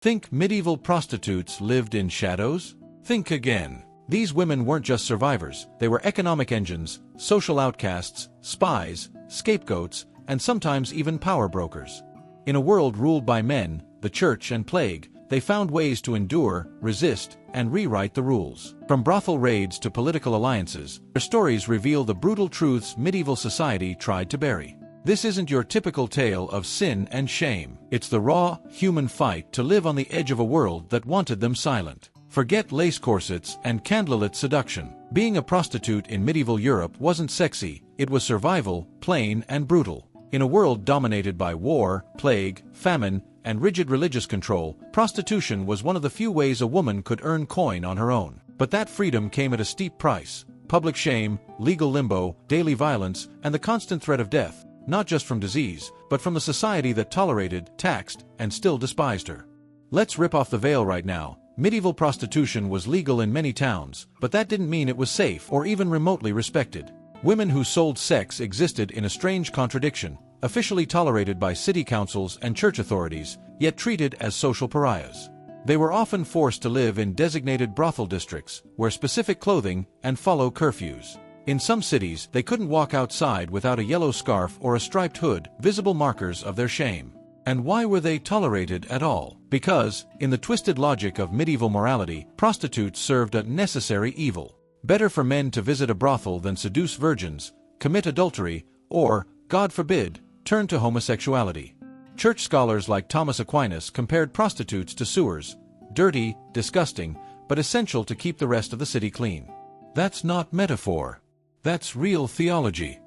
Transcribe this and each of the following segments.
Think medieval prostitutes lived in shadows? Think again. These women weren't just survivors, they were economic engines, social outcasts, spies, scapegoats, and sometimes even power brokers. In a world ruled by men, the church and plague, they found ways to endure, resist, and rewrite the rules. From brothel raids to political alliances, their stories reveal the brutal truths medieval society tried to bury. This isn't your typical tale of sin and shame. It's the raw, human fight to live on the edge of a world that wanted them silent. Forget lace corsets and candlelit seduction. Being a prostitute in medieval Europe wasn't sexy, it was survival, plain and brutal. In a world dominated by war, plague, famine, and rigid religious control, prostitution was one of the few ways a woman could earn coin on her own. But that freedom came at a steep price: public shame, legal limbo, daily violence, and the constant threat of death, not just from disease, but from the society that tolerated, taxed, and still despised her. Let's rip off the veil right now. Medieval prostitution was legal in many towns, but that didn't mean it was safe or even remotely respected. Women who sold sex existed in a strange contradiction, officially tolerated by city councils and church authorities, yet treated as social pariahs. They were often forced to live in designated brothel districts, wear specific clothing, and follow curfews. In some cities, they couldn't walk outside without a yellow scarf or a striped hood, visible markers of their shame. And why were they tolerated at all? Because, in the twisted logic of medieval morality, prostitutes served a necessary evil. Better for men to visit a brothel than seduce virgins, commit adultery, or, God forbid, turn to homosexuality. Church scholars like Thomas Aquinas compared prostitutes to sewers, dirty, disgusting, but essential to keep the rest of the city clean. That's not metaphor. That's real theology.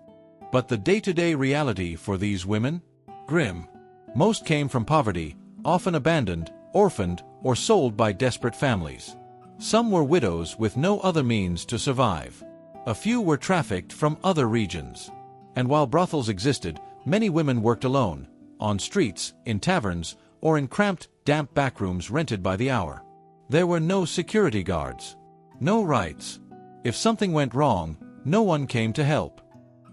But the day-to-day reality for these women? Grim. Most came from poverty, often abandoned, orphaned, or sold by desperate families. Some were widows with no other means to survive. A few were trafficked from other regions. And while brothels existed, many women worked alone, on streets, in taverns, or in cramped, damp backrooms rented by the hour. There were no security guards. No rights. If something went wrong, no one came to help.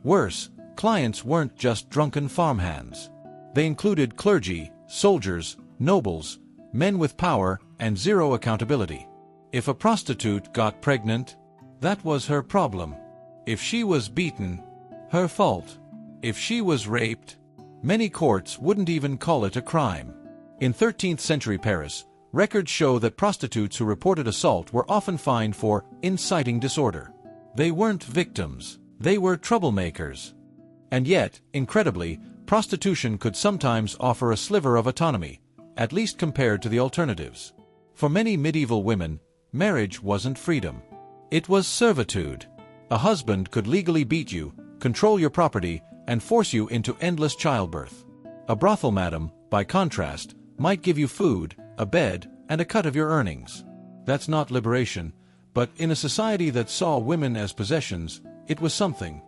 Worse, clients weren't just drunken farmhands. They included clergy, soldiers, nobles, men with power, and zero accountability. If a prostitute got pregnant, that was her problem. If she was beaten, her fault. If she was raped, many courts wouldn't even call it a crime. In 13th century Paris, records show that prostitutes who reported assault were often fined for inciting disorder. They weren't victims, they were troublemakers. And yet, incredibly, prostitution could sometimes offer a sliver of autonomy, at least compared to the alternatives. For many medieval women, marriage wasn't freedom. It was servitude. A husband could legally beat you, control your property, and force you into endless childbirth. A brothel madam, by contrast, might give you food, a bed, and a cut of your earnings. That's not liberation, but in a society that saw women as possessions, it was something.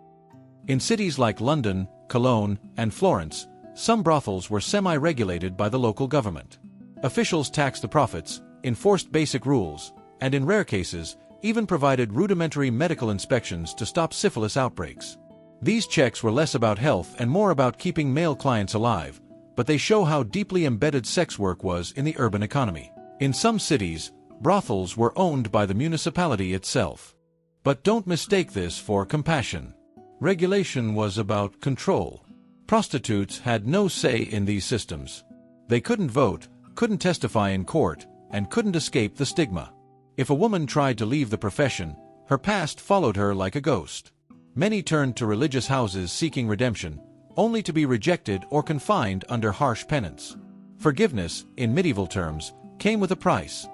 In cities like London, Cologne, and Florence, some brothels were semi-regulated by the local government. Officials taxed the profits, enforced basic rules, and in rare cases, even provided rudimentary medical inspections to stop syphilis outbreaks. These checks were less about health and more about keeping male clients alive, but they show how deeply embedded sex work was in the urban economy. In some cities, brothels were owned by the municipality itself. But don't mistake this for compassion. Regulation was about control. Prostitutes had no say in these systems. They couldn't vote, couldn't testify in court, and couldn't escape the stigma. If a woman tried to leave the profession, her past followed her like a ghost. Many turned to religious houses seeking redemption, only to be rejected or confined under harsh penance. Forgiveness, in medieval terms, came with a price: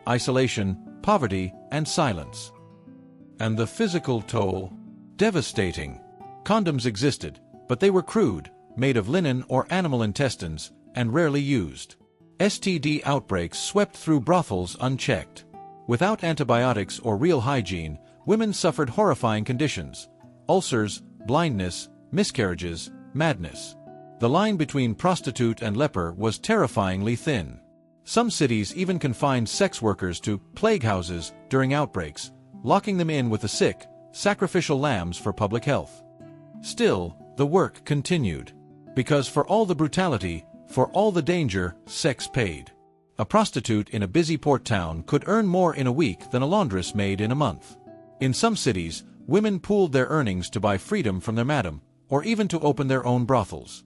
isolation, poverty, and silence. And the physical toll? Devastating. Condoms existed, but they were crude, made of linen or animal intestines, and rarely used. STD outbreaks swept through brothels unchecked. Without antibiotics or real hygiene, women suffered horrifying conditions: ulcers, blindness, miscarriages, madness. The line between prostitute and leper was terrifyingly thin. Some cities even confined sex workers to plague houses during outbreaks, locking them in with the sick, sacrificial lambs for public health. Still, the work continued. Because for all the brutality, for all the danger, sex paid. A prostitute in a busy port town could earn more in a week than a laundress maid in a month. In some cities, women pooled their earnings to buy freedom from their madam, or even to open their own brothels.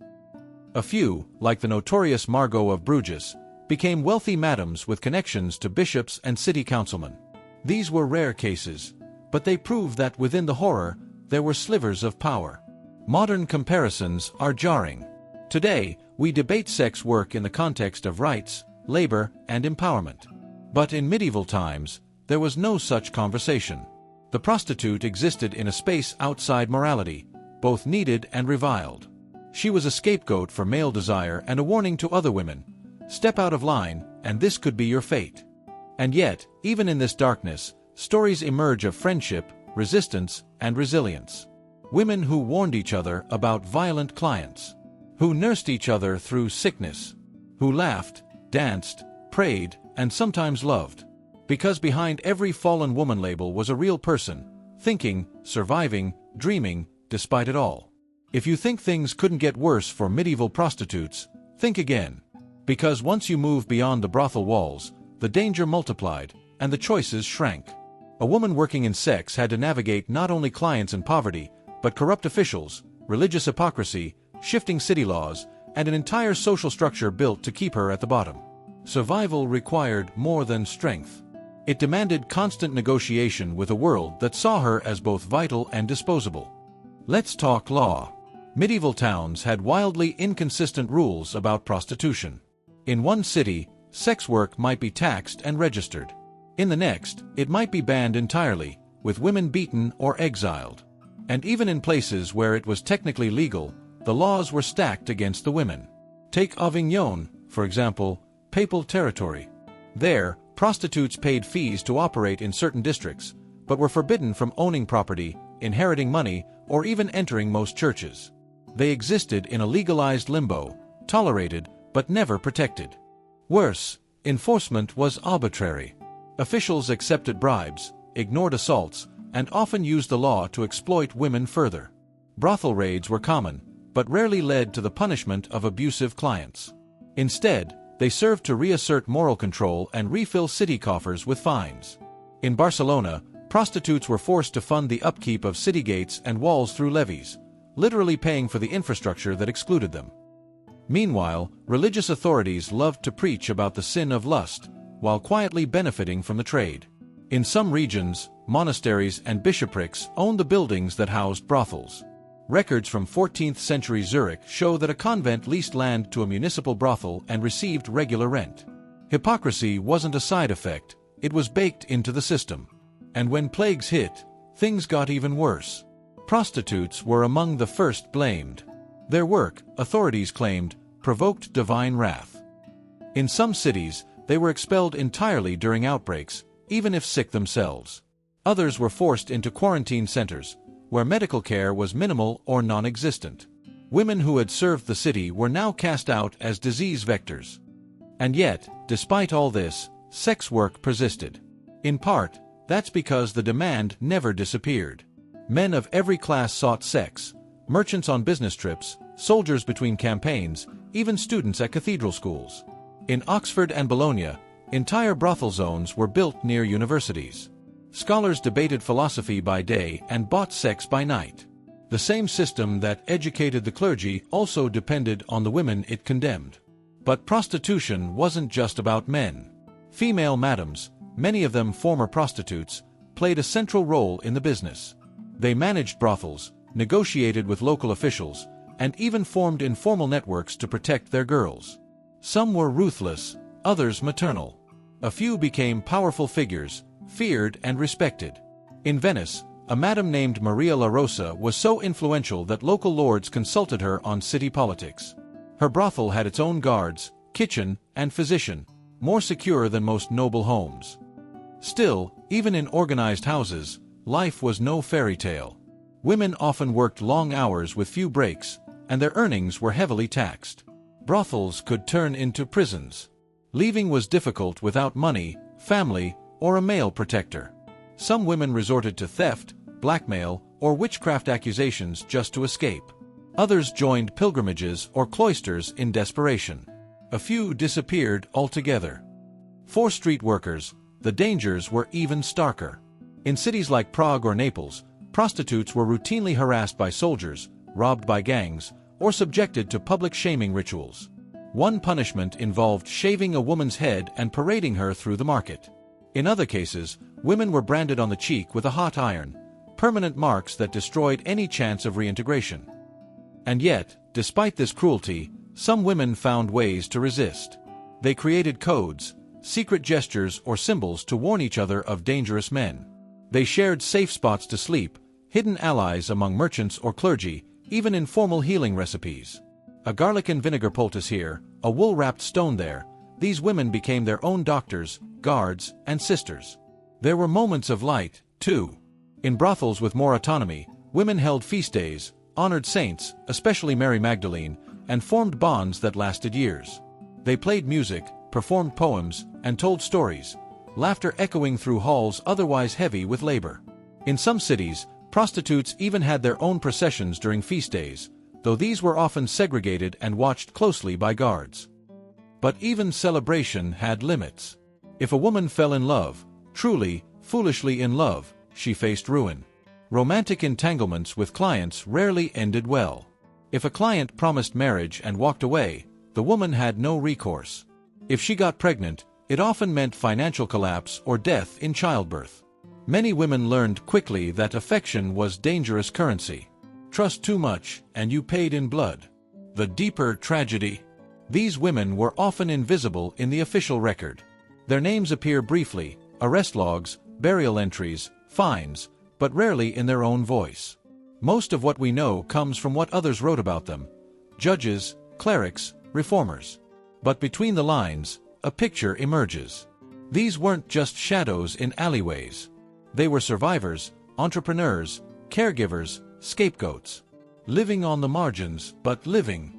A few, like the notorious Margot of Bruges, became wealthy madams with connections to bishops and city councilmen. These were rare cases, but they prove that within the horror, there were slivers of power. Modern comparisons are jarring. Today, we debate sex work in the context of rights, labor, and empowerment. But in medieval times, there was no such conversation. The prostitute existed in a space outside morality, both needed and reviled. She was a scapegoat for male desire and a warning to other women. Step out of line, and this could be your fate. And yet, even in this darkness, stories emerge of friendship, resistance, and resilience. Women who warned each other about violent clients, who nursed each other through sickness, who laughed, danced, prayed, and sometimes loved. Because behind every fallen woman label was a real person, thinking, surviving, dreaming, despite it all. If you think things couldn't get worse for medieval prostitutes, think again. Because once you move beyond the brothel walls, the danger multiplied, and the choices shrank. A woman working in sex had to navigate not only clients and poverty, but corrupt officials, religious hypocrisy, shifting city laws, and an entire social structure built to keep her at the bottom. Survival required more than strength. It demanded constant negotiation with a world that saw her as both vital and disposable. Let's talk law. Medieval towns had wildly inconsistent rules about prostitution. In one city, sex work might be taxed and registered. In the next, it might be banned entirely, with women beaten or exiled. And even in places where it was technically legal, the laws were stacked against the women. Take Avignon, for example, papal territory. There, prostitutes paid fees to operate in certain districts, but were forbidden from owning property, inheriting money, or even entering most churches. They existed in a legalized limbo, tolerated but never protected. Worse, enforcement was arbitrary. Officials accepted bribes, ignored assaults, and often used the law to exploit women further. Brothel raids were common, but rarely led to the punishment of abusive clients. Instead, they served to reassert moral control and refill city coffers with fines. In Barcelona, prostitutes were forced to fund the upkeep of city gates and walls through levies, literally paying for the infrastructure that excluded them. Meanwhile, religious authorities loved to preach about the sin of lust, while quietly benefiting from the trade. In some regions, monasteries and bishoprics owned the buildings that housed brothels. Records from 14th century Zurich show that a convent leased land to a municipal brothel and received regular rent. Hypocrisy wasn't a side effect, it was baked into the system. And when plagues hit, things got even worse. Prostitutes were among the first blamed. Their work, authorities claimed, provoked divine wrath. In some cities, they were expelled entirely during outbreaks, even if sick themselves. Others were forced into quarantine centers, where medical care was minimal or non-existent. Women who had served the city were now cast out as disease vectors. And yet, despite all this, sex work persisted. In part, that's because the demand never disappeared. Men of every class sought sex, merchants on business trips, soldiers between campaigns, even students at cathedral schools. In Oxford and Bologna, entire brothel zones were built near universities. Scholars debated philosophy by day and bought sex by night. The same system that educated the clergy also depended on the women it condemned. But prostitution wasn't just about men. Female madams, many of them former prostitutes, played a central role in the business. They managed brothels, negotiated with local officials, and even formed informal networks to protect their girls. Some were ruthless, others maternal. A few became powerful figures, feared and respected. In Venice, a madam named Maria La Rosa was so influential that local lords consulted her on city politics. Her brothel had its own guards, kitchen, and physician, more secure than most noble homes. Still, even in organized houses, life was no fairy tale. Women often worked long hours with few breaks, and their earnings were heavily taxed. Brothels could turn into prisons. Leaving was difficult without money, family, or a male protector. Some women resorted to theft, blackmail, or witchcraft accusations just to escape. Others joined pilgrimages or cloisters in desperation. A few disappeared altogether. For street workers, the dangers were even starker. In cities like Prague or Naples, prostitutes were routinely harassed by soldiers, robbed by gangs, or subjected to public shaming rituals. One punishment involved shaving a woman's head and parading her through the market. In other cases, women were branded on the cheek with a hot iron, permanent marks that destroyed any chance of reintegration. And yet, despite this cruelty, some women found ways to resist. They created codes, secret gestures or symbols to warn each other of dangerous men. They shared safe spots to sleep, hidden allies among merchants or clergy, even informal healing recipes. A garlic and vinegar poultice here, a wool-wrapped stone there, these women became their own doctors, guards, and sisters. There were moments of light, too. In brothels with more autonomy, women held feast days, honored saints, especially Mary Magdalene, and formed bonds that lasted years. They played music, performed poems, and told stories, laughter echoing through halls otherwise heavy with labor. In some cities, prostitutes even had their own processions during feast days, though these were often segregated and watched closely by guards. But even celebration had limits. If a woman fell in love, truly, foolishly in love, she faced ruin. Romantic entanglements with clients rarely ended well. If a client promised marriage and walked away, the woman had no recourse. If she got pregnant, it often meant financial collapse or death in childbirth. Many women learned quickly that affection was dangerous currency. Trust too much, and you paid in blood. The deeper tragedy. These women were often invisible in the official record. Their names appear briefly, arrest logs, burial entries, fines, but rarely in their own voice. Most of what we know comes from what others wrote about them: judges, clerics, reformers. But between the lines, a picture emerges. These weren't just shadows in alleyways. They were survivors, entrepreneurs, caregivers, scapegoats. Living on the margins, but living.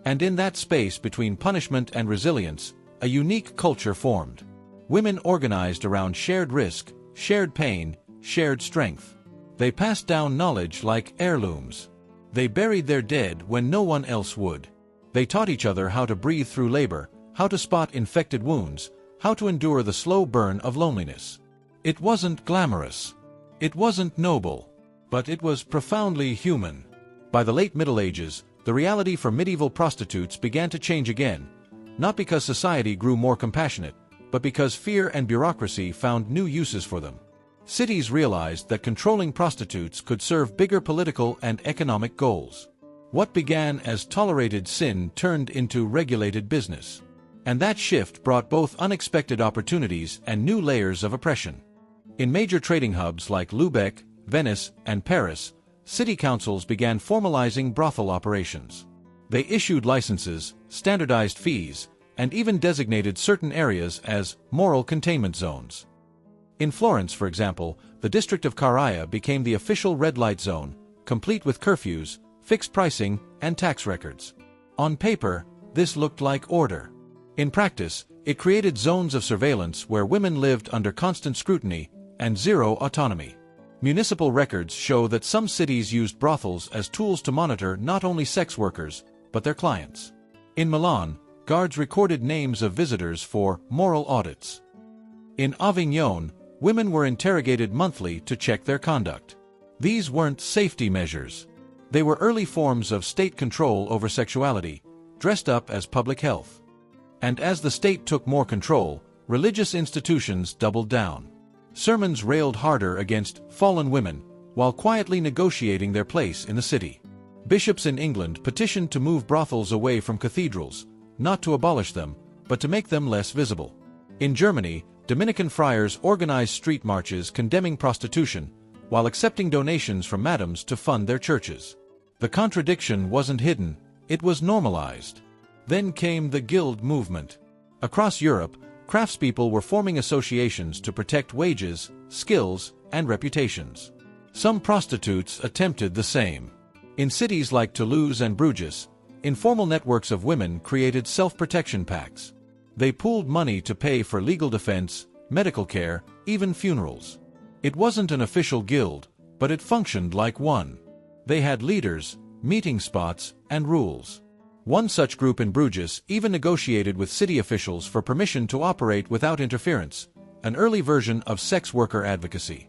And in that space between punishment and resilience, a unique culture formed. Women organized around shared risk, shared pain, shared strength. They passed down knowledge like heirlooms. They buried their dead when no one else would. They taught each other how to breathe through labor, how to spot infected wounds, how to endure the slow burn of loneliness. It wasn't glamorous. It wasn't noble. But it was profoundly human. By the late Middle Ages, the reality for medieval prostitutes began to change again, not because society grew more compassionate, but because fear and bureaucracy found new uses for them. Cities realized that controlling prostitutes could serve bigger political and economic goals. What began as tolerated sin turned into regulated business. And that shift brought both unexpected opportunities and new layers of oppression. In major trading hubs like Lübeck, Venice, and Paris, city councils began formalizing brothel operations. They issued licenses, standardized fees, and even designated certain areas as moral containment zones. In Florence, for example, the district of Carrara became the official red light zone, complete with curfews, fixed pricing, and tax records. On paper, this looked like order. In practice, it created zones of surveillance where women lived under constant scrutiny and zero autonomy. Municipal records show that some cities used brothels as tools to monitor not only sex workers, but their clients. In Milan, guards recorded names of visitors for moral audits. In Avignon, women were interrogated monthly to check their conduct. These weren't safety measures. They were early forms of state control over sexuality, dressed up as public health. And as the state took more control, religious institutions doubled down. Sermons railed harder against fallen women, while quietly negotiating their place in the city. Bishops in England petitioned to move brothels away from cathedrals, not to abolish them, but to make them less visible. In Germany, Dominican friars organized street marches condemning prostitution, while accepting donations from madams to fund their churches. The contradiction wasn't hidden, it was normalized. Then came the guild movement. Across Europe, craftspeople were forming associations to protect wages, skills, and reputations. Some prostitutes attempted the same. In cities like Toulouse and Bruges, informal networks of women created self-protection pacts. They pooled money to pay for legal defense, medical care, even funerals. It wasn't an official guild, but it functioned like one. They had leaders, meeting spots, and rules. One such group in Bruges even negotiated with city officials for permission to operate without interference, an early version of sex worker advocacy.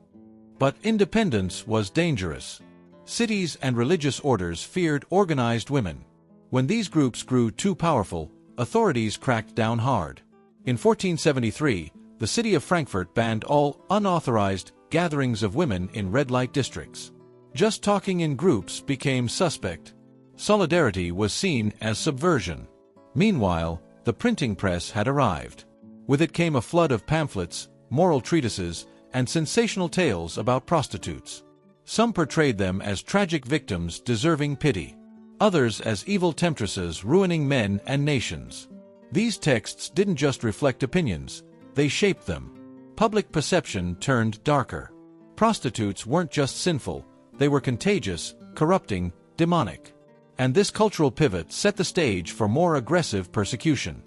But independence was dangerous. Cities and religious orders feared organized women. When these groups grew too powerful, authorities cracked down hard. In 1473, the city of Frankfurt banned all unauthorized gatherings of women in red light districts. Just talking in groups became suspect. Solidarity was seen as subversion. Meanwhile, the printing press had arrived. With it came a flood of pamphlets, moral treatises, and sensational tales about prostitutes. Some portrayed them as tragic victims deserving pity. Others as evil temptresses ruining men and nations. These texts didn't just reflect opinions, they shaped them. Public perception turned darker. Prostitutes weren't just sinful, they were contagious, corrupting, demonic. And this cultural pivot set the stage for more aggressive persecution.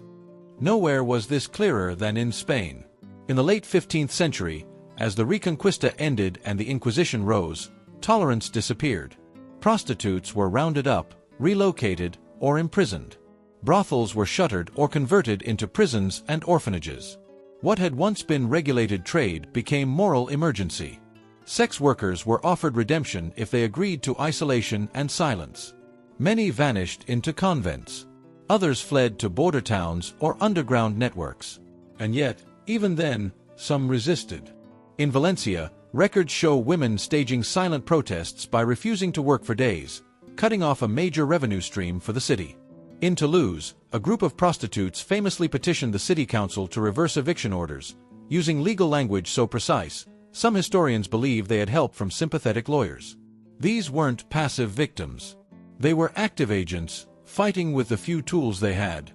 Nowhere was this clearer than in Spain. In the late 15th century, as the Reconquista ended and the Inquisition rose, tolerance disappeared. Prostitutes were rounded up, relocated, or imprisoned. Brothels were shuttered or converted into prisons and orphanages. What had once been regulated trade became moral emergency. Sex workers were offered redemption if they agreed to isolation and silence. Many vanished into convents. Others fled to border towns or underground networks. And yet, even then, some resisted. In Valencia, records show women staging silent protests by refusing to work for days, cutting off a major revenue stream for the city. In Toulouse, a group of prostitutes famously petitioned the city council to reverse eviction orders, using legal language so precise, some historians believe they had help from sympathetic lawyers. These weren't passive victims. They were active agents, fighting with the few tools they had.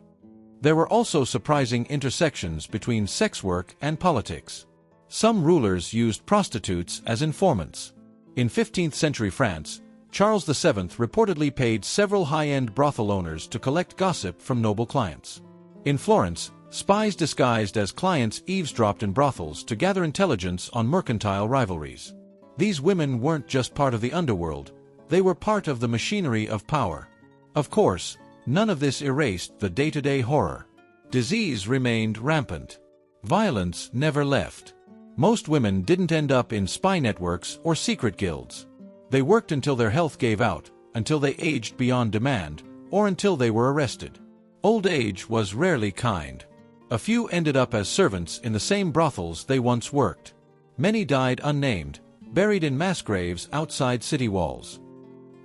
There were also surprising intersections between sex work and politics. Some rulers used prostitutes as informants. In 15th century France, Charles VII reportedly paid several high-end brothel owners to collect gossip from noble clients. In Florence, spies disguised as clients eavesdropped in brothels to gather intelligence on mercantile rivalries. These women weren't just part of the underworld, they were part of the machinery of power. Of course, none of this erased the day-to-day horror. Disease remained rampant. Violence never left. Most women didn't end up in spy networks or secret guilds. They worked until their health gave out, until they aged beyond demand, or until they were arrested. Old age was rarely kind. A few ended up as servants in the same brothels they once worked. Many died unnamed, buried in mass graves outside city walls.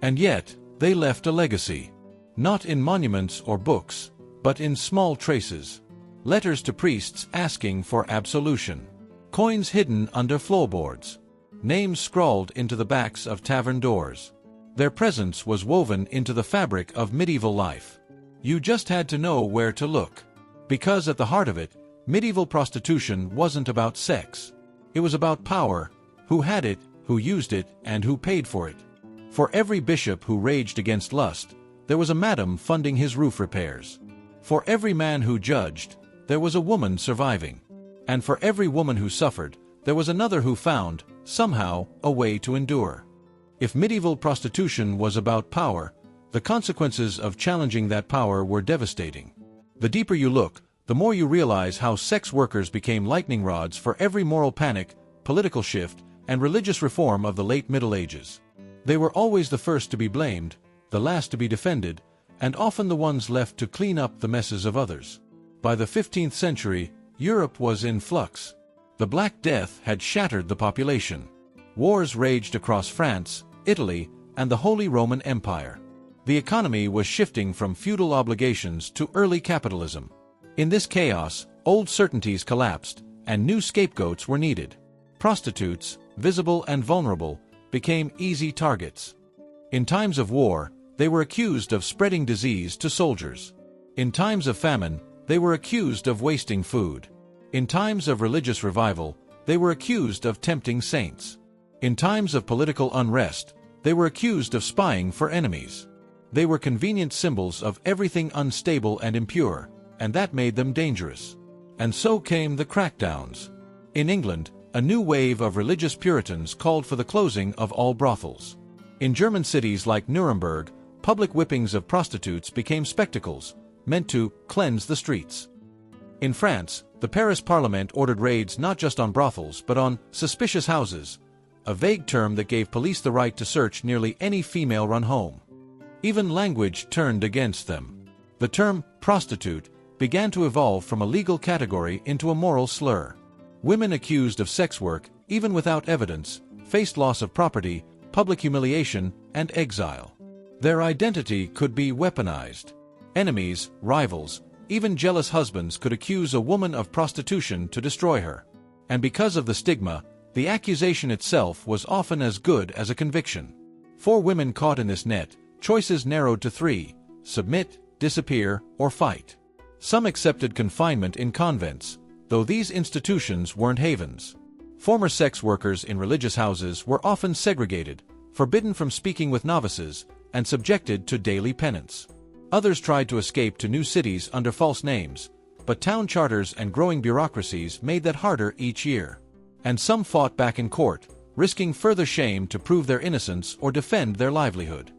And yet, they left a legacy. Not in monuments or books, but in small traces. Letters to priests asking for absolution. Coins hidden under floorboards. Names scrawled into the backs of tavern doors. Their presence was woven into the fabric of medieval life. You just had to know where to look. Because at the heart of it, medieval prostitution wasn't about sex. It was about power, who had it, who used it, and who paid for it. For every bishop who raged against lust, there was a madam funding his roof repairs. For every man who judged, there was a woman surviving. And for every woman who suffered, there was another who found, somehow, a way to endure. If medieval prostitution was about power, the consequences of challenging that power were devastating. The deeper you look, the more you realize how sex workers became lightning rods for every moral panic, political shift, and religious reform of the late Middle Ages. They were always the first to be blamed, the last to be defended, and often the ones left to clean up the messes of others. By the 15th century, Europe was in flux. The Black Death had shattered the population. Wars raged across France, Italy, and the Holy Roman Empire. The economy was shifting from feudal obligations to early capitalism. In this chaos, old certainties collapsed, and new scapegoats were needed. Prostitutes, visible and vulnerable, became easy targets. In times of war, they were accused of spreading disease to soldiers. In times of famine, they were accused of wasting food. In times of religious revival, they were accused of tempting saints. In times of political unrest, they were accused of spying for enemies. They were convenient symbols of everything unstable and impure, and that made them dangerous. And so came the crackdowns. In England, a new wave of religious Puritans called for the closing of all brothels. In German cities like Nuremberg, public whippings of prostitutes became spectacles, meant to cleanse the streets. In France, the Paris Parliament ordered raids not just on brothels but on suspicious houses, a vague term that gave police the right to search nearly any female-run home. Even language turned against them. The term prostitute began to evolve from a legal category into a moral slur. Women accused of sex work, even without evidence, faced loss of property, public humiliation, and exile. Their identity could be weaponized. Enemies, rivals, even jealous husbands could accuse a woman of prostitution to destroy her. And because of the stigma, the accusation itself was often as good as a conviction. For women caught in this net, choices narrowed to three: submit, disappear, or fight. Some accepted confinement in convents, though these institutions weren't havens. Former sex workers in religious houses were often segregated, forbidden from speaking with novices, and subjected to daily penance. Others tried to escape to new cities under false names, but town charters and growing bureaucracies made that harder each year. And some fought back in court, risking further shame to prove their innocence or defend their livelihood.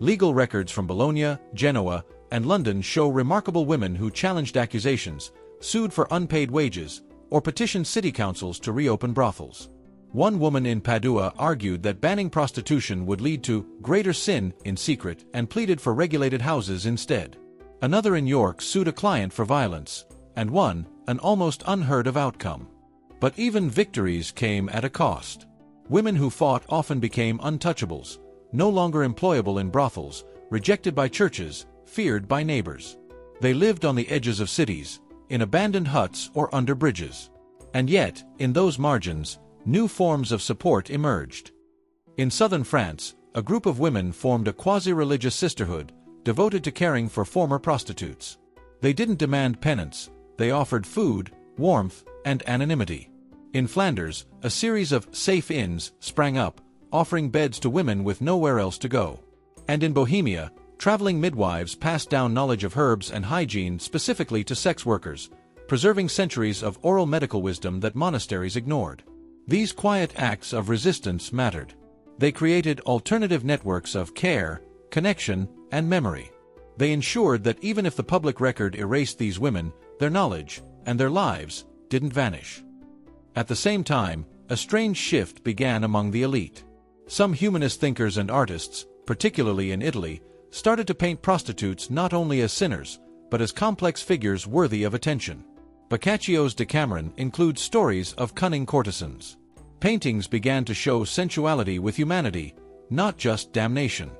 Legal records from Bologna, Genoa, and London show remarkable women who challenged accusations, sued for unpaid wages, or petitioned city councils to reopen brothels. One woman in Padua argued that banning prostitution would lead to greater sin in secret and pleaded for regulated houses instead. Another in York sued a client for violence, and won, an almost unheard-of outcome. But even victories came at a cost. Women who fought often became untouchables, no longer employable in brothels, rejected by churches, feared by neighbors. They lived on the edges of cities, in abandoned huts or under bridges. And yet, in those margins, new forms of support emerged. In southern France, a group of women formed a quasi-religious sisterhood, devoted to caring for former prostitutes. They didn't demand penance, they offered food, warmth, and anonymity. In Flanders, a series of safe inns sprang up, offering beds to women with nowhere else to go. And in Bohemia, traveling midwives passed down knowledge of herbs and hygiene specifically to sex workers, preserving centuries of oral medical wisdom that monasteries ignored. These quiet acts of resistance mattered. They created alternative networks of care, connection, and memory. They ensured that even if the public record erased these women, their knowledge, and their lives, didn't vanish. At the same time, a strange shift began among the elite. Some humanist thinkers and artists, particularly in Italy, started to paint prostitutes not only as sinners, but as complex figures worthy of attention. Boccaccio's Decameron includes stories of cunning courtesans. Paintings began to show sensuality with humanity, not just damnation.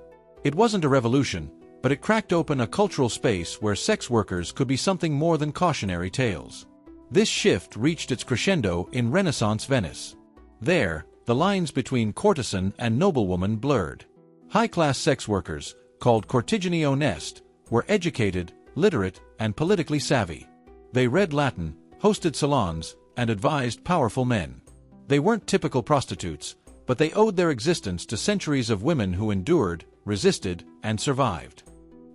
It wasn't a revolution, but it cracked open a cultural space where sex workers could be something more than cautionary tales. This shift reached its crescendo in Renaissance Venice. There, the lines between courtesan and noblewoman blurred. High-class sex workers, called cortigiani onesti, were educated, literate, and politically savvy. They read Latin, hosted salons, and advised powerful men. They weren't typical prostitutes, but they owed their existence to centuries of women who endured, resisted, and survived.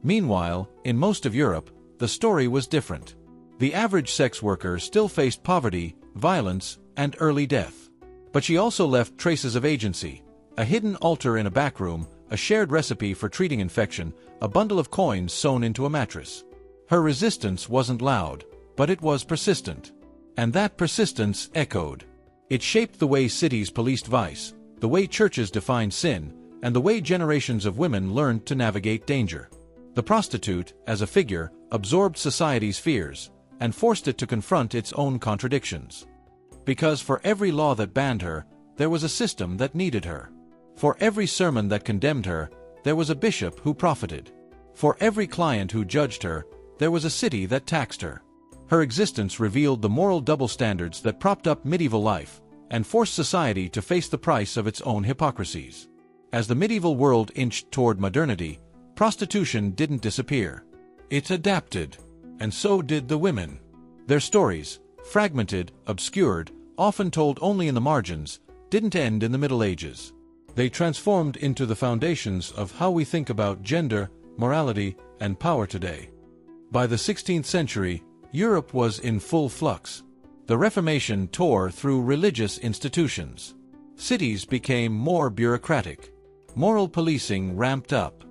Meanwhile, in most of Europe, the story was different. The average sex worker still faced poverty, violence, and early death. But she also left traces of agency: a hidden altar in a back room, a shared recipe for treating infection, a bundle of coins sewn into a mattress. Her resistance wasn't loud, but it was persistent. And that persistence echoed. It shaped the way cities policed vice, the way churches defined sin, and the way generations of women learned to navigate danger. The prostitute, as a figure, absorbed society's fears, and forced it to confront its own contradictions. Because for every law that banned her, there was a system that needed her. For every sermon that condemned her, there was a bishop who profited. For every client who judged her, there was a city that taxed her. Her existence revealed the moral double standards that propped up medieval life, and forced society to face the price of its own hypocrisies. As the medieval world inched toward modernity, prostitution didn't disappear. It adapted. And so did the women. Their stories, fragmented, obscured, often told only in the margins, didn't end in the Middle Ages. They transformed into the foundations of how we think about gender, morality, and power today. By the 16th century, Europe was in full flux. The Reformation tore through religious institutions. Cities became more bureaucratic. Moral policing ramped up.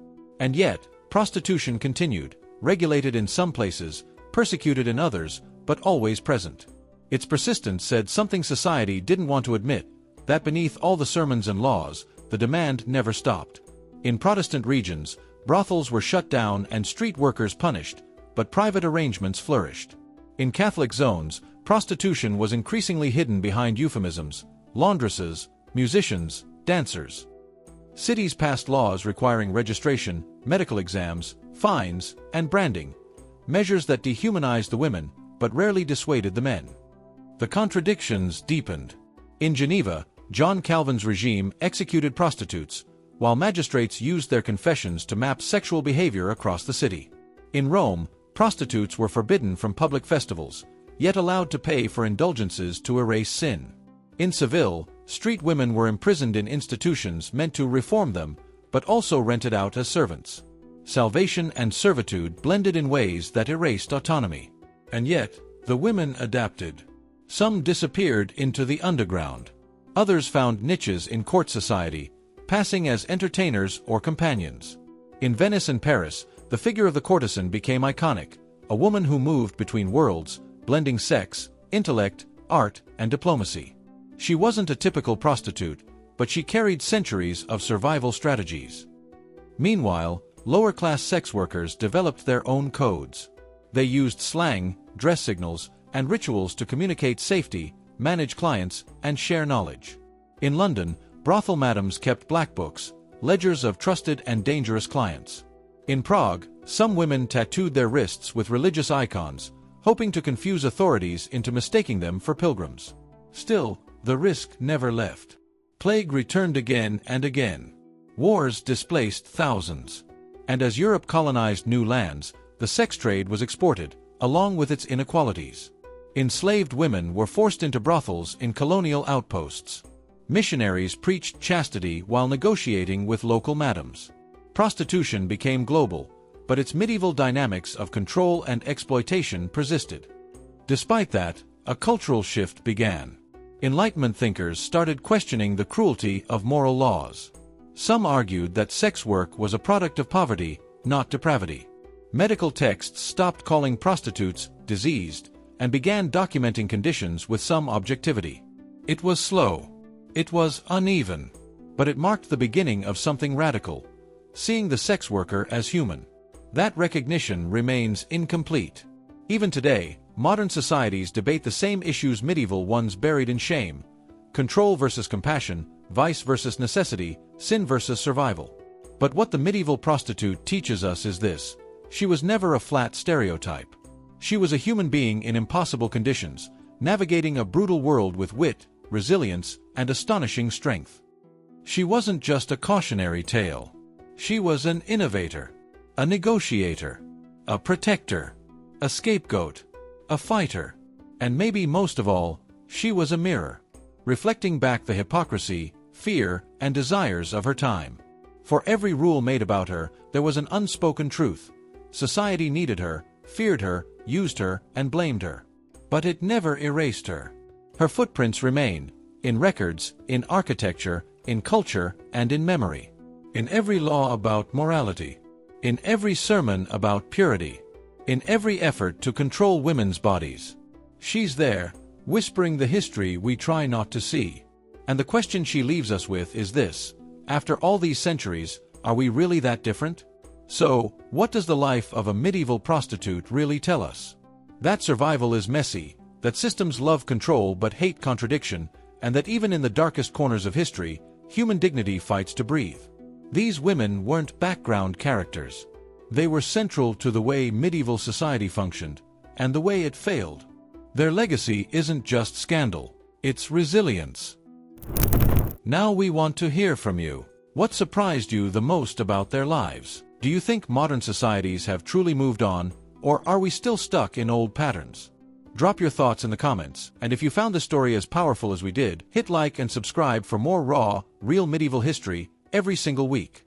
And yet, prostitution continued, regulated in some places, persecuted in others, but always present. Its persistence said something society didn't want to admit, that beneath all the sermons and laws, the demand never stopped. In Protestant regions, brothels were shut down and street workers punished, but private arrangements flourished. In Catholic zones, prostitution was increasingly hidden behind euphemisms: laundresses, musicians, dancers. Cities passed laws requiring registration, medical exams, fines, and branding, measures that dehumanized the women, but rarely dissuaded the men. The contradictions deepened. In Geneva, John Calvin's regime executed prostitutes, while magistrates used their confessions to map sexual behavior across the city. In Rome, prostitutes were forbidden from public festivals, yet allowed to pay for indulgences to erase sin. In Seville, street women were imprisoned in institutions meant to reform them, but also rented out as servants. Salvation and servitude blended in ways that erased autonomy. And yet, the women adapted. Some disappeared into the underground. Others found niches in court society, passing as entertainers or companions. In Venice and Paris, the figure of the courtesan became iconic, a woman who moved between worlds, blending sex, intellect, art, and diplomacy. She wasn't a typical prostitute, but she carried centuries of survival strategies. Meanwhile, lower-class sex workers developed their own codes. They used slang, dress signals, and rituals to communicate safety, manage clients, and share knowledge. In London, brothel madams kept black books, ledgers of trusted and dangerous clients. In Prague, some women tattooed their wrists with religious icons, hoping to confuse authorities into mistaking them for pilgrims. Still, the risk never left. Plague returned again and again. Wars displaced thousands. And as Europe colonized new lands, the sex trade was exported, along with its inequalities. Enslaved women were forced into brothels in colonial outposts. Missionaries preached chastity while negotiating with local madams. Prostitution became global, but its medieval dynamics of control and exploitation persisted. Despite that, a cultural shift began. Enlightenment thinkers started questioning the cruelty of moral laws. Some argued that sex work was a product of poverty, not depravity. Medical texts stopped calling prostitutes diseased and began documenting conditions with some objectivity. It was slow. It was uneven. But it marked the beginning of something radical, seeing the sex worker as human. That recognition remains incomplete. Even today, modern societies debate the same issues medieval ones buried in shame: control versus compassion, vice versus necessity, sin versus survival. But what the medieval prostitute teaches us is this: she was never a flat stereotype. She was a human being in impossible conditions, navigating a brutal world with wit, resilience, and astonishing strength. She wasn't just a cautionary tale. She was an innovator, a negotiator, a protector, a scapegoat, a fighter, and maybe most of all, she was a mirror, reflecting back the hypocrisy, fear, and desires of her time. For every rule made about her, there was an unspoken truth. Society needed her, feared her, used her, and blamed her. But it never erased her. Her footprints remain, in records, in architecture, in culture, and in memory. In every law about morality. In every sermon about purity. In every effort to control women's bodies. She's there, whispering the history we try not to see. And the question she leaves us with is this: after all these centuries, are we really that different? So, what does the life of a medieval prostitute really tell us? That survival is messy, that systems love control but hate contradiction, and that even in the darkest corners of history, human dignity fights to breathe. These women weren't background characters. They were central to the way medieval society functioned, and the way it failed. Their legacy isn't just scandal, it's resilience. Now we want to hear from you. What surprised you the most about their lives? Do you think modern societies have truly moved on, or are we still stuck in old patterns? Drop your thoughts in the comments, and if you found this story as powerful as we did, hit like and subscribe for more raw, real medieval history every single week.